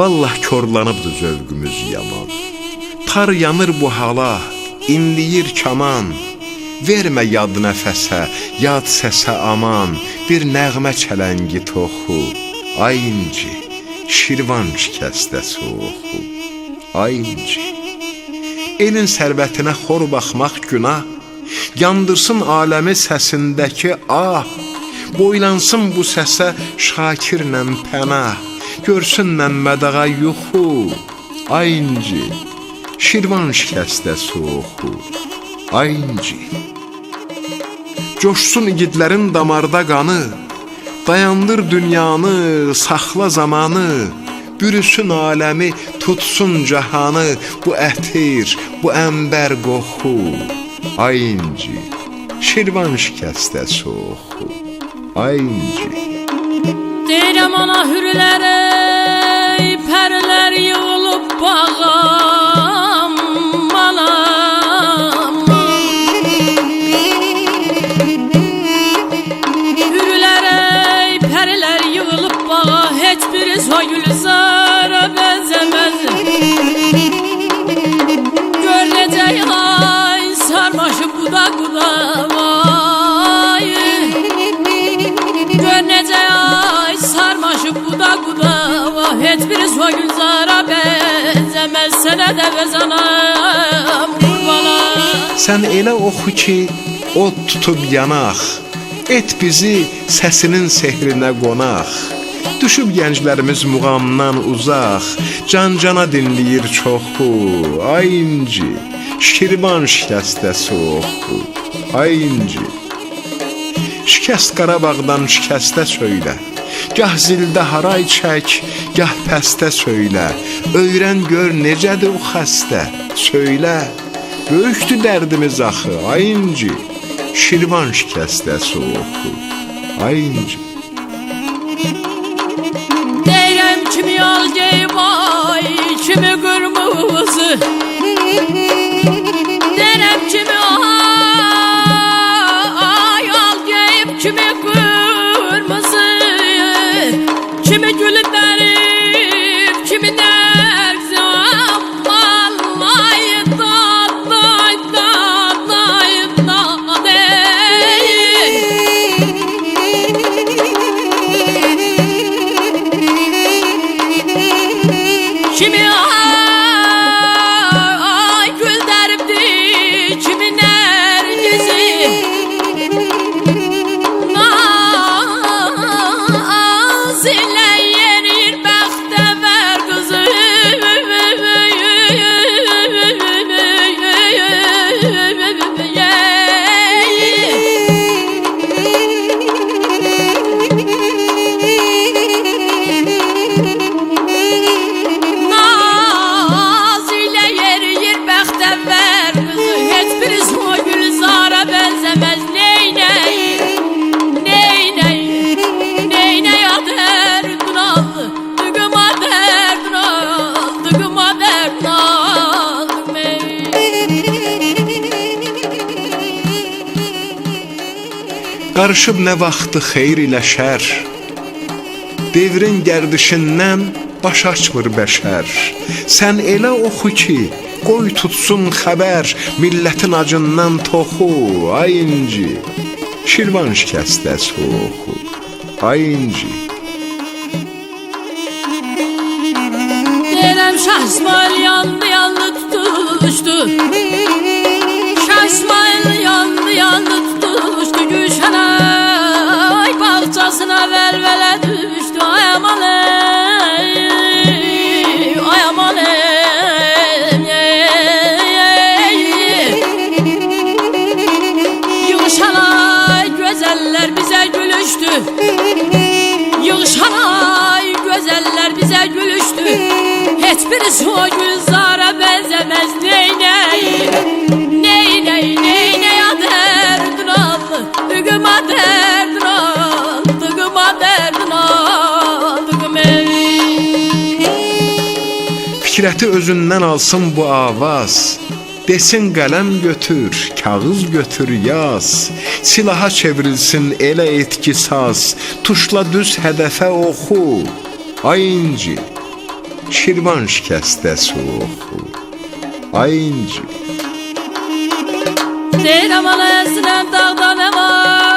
Vallah korlanıbdır zövqümüz yaman. Tar yanır bu hala, inliyir kaman. Vermə yad nəfəsə, yad səsə aman. Bir nəğmə çələngi toxu, ay inci, Şirvan şikəstəsi oxu, ay inci. Elin sərvətinə xor baxmaq günah, yandırsın aləmi səsindəki ah. Boylansın bu səsə Şakirlə pənah, görsün Məmmədağa yuxu, ay inci, Şirvan şikəstəsi oxu, ay inci. Coşsun igidlərin damarda qanı, dayandır dünyanı, saxla zamanı. Bürüsün aləmi, tutsun cahanı, bu ətir, bu əmbər qoxu, ay inci, Şirvan şikəstəsi oxu, ay inci. Deyirəm ana hürlərə, pərlər yığılıb bağam, anam. Hürlərə, pərlər yığılıb bağa, heç biri soyulsara benzəməz. Gör necə ay sarmaşı buda vay. Gör necə ay sarmaşı buda vay. Heç biri soyulsara benzəməz. Sənə də vəzanam qurbanam. Sən elə oxu ki, od tutub yanaq, et bizi səsinin sehrinə qonaq. Düşüb gənclərimiz muğamdan uzaq, can-cana dinləyir çoxu, ay inci, Şirvan şikəstəsi oxu, ay inci. Şikəst Qarabağdan şikəstə söylə, gah zildə haray çək, gah pəstə söylə. Öyrən gör necədir o xəstə, söylə. Böyükdür dərdimiz axı, ay inci, Şirvan şikəstəsi oxu, ay inci. Deyirəm kimi al geyib ay, kimi qırmızı. Deyirəm kimi ay, al geyib kimi qırmızı. Kimi gülü dərib, kimi nərzi vallahi daday, daday, daday. Kimi ay gül dəribdi, kimi nərgizi. Naz ilə yenir bəxtəvər qızı. Naz ilə yeriyir bəxtəvər qızı. Heç biri soygülzara benzəməz. Neynəy, neynəy, neynəy adərdin aldı, dıqıma dərdin aldı, dıqıma dərdin aldı. Qarışıb nə vaxtı xeyr ilə şər, devrin gərdişindən baş açmır bəşər. Sən elə oxu ki, qoy tutsun xəbər, millətin acından toxu, ay inci, Şirvan şikəstəsi oxu, ay inci. Deyirəm Şah İsmail yandı, yandı tutuşdu. Şah İsmail yandı, yandı tutuşdu. Gülşənə ay bağçasına vəlvələ düşdü. Ay aman ey, ay aman ey. Yığışan ay gözəllər bizə gülüşdü. Yığışan ay gözəllər bizə gülüşdü. Heç biri soygülzara benzəməz. Neynəy, neynəy, neynəy adərdin aldı, dıqıma dərdin aldı, dıqıma dərdin aldı. Fikrəti özündən alsın bu avaz, desin qələm götür, kağız götür yaz. Silaha çevrilsin elə etkisaz, tuşla düz hədəfə oxu, ay inci, Şirvan şikəstə soğuqdur. Ay inci. Deyirəm ana əslən dağda nə var?